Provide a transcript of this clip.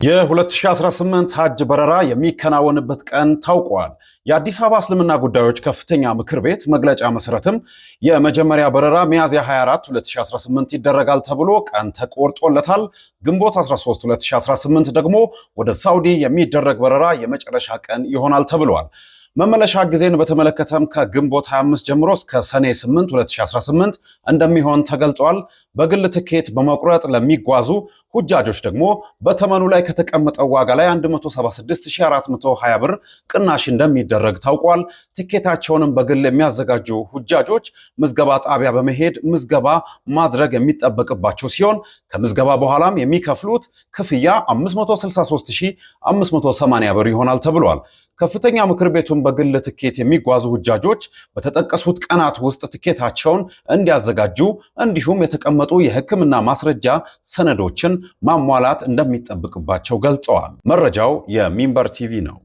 የ2018 ሐጅ በረራ የሚከናወንበት ቀን ታውቋል። የአዲስ አበባ እስልምና ጉዳዮች ከፍተኛ ምክር ቤት መግለጫ መሰረትም የመጀመሪያ በረራ ሚያዝያ 24 2018 ይደረጋል ተብሎ ቀን ተቆርጦለታል። ግንቦት 13 2018 ደግሞ ወደ ሳውዲ የሚደረግ በረራ የመጨረሻ ቀን ይሆናል ተብሏል። መመለሻ ጊዜን በተመለከተም ከግንቦት 25 ጀምሮ እስከ ሰኔ 8 2018 እንደሚሆን ተገልጿል። በግል ትኬት በመቁረጥ ለሚጓዙ ሁጃጆች ደግሞ በተመኑ ላይ ከተቀመጠው ዋጋ ላይ 176420 ብር ቅናሽ እንደሚደረግ ታውቋል። ትኬታቸውንም በግል የሚያዘጋጁ ሁጃጆች ምዝገባ ጣቢያ በመሄድ ምዝገባ ማድረግ የሚጠበቅባቸው ሲሆን ከምዝገባ በኋላም የሚከፍሉት ክፍያ 563580 ብር ይሆናል ተብሏል። ከፍተኛ ምክር ቤቱን በግል ትኬት የሚጓዙ ሁጃጆች በተጠቀሱት ቀናት ውስጥ ትኬታቸውን እንዲያዘጋጁ እንዲሁም የተቀመጡ የሕክምና ማስረጃ ሰነዶችን ማሟላት እንደሚጠበቅባቸው ገልጸዋል። መረጃው የሚንበር ቲቪ ነው።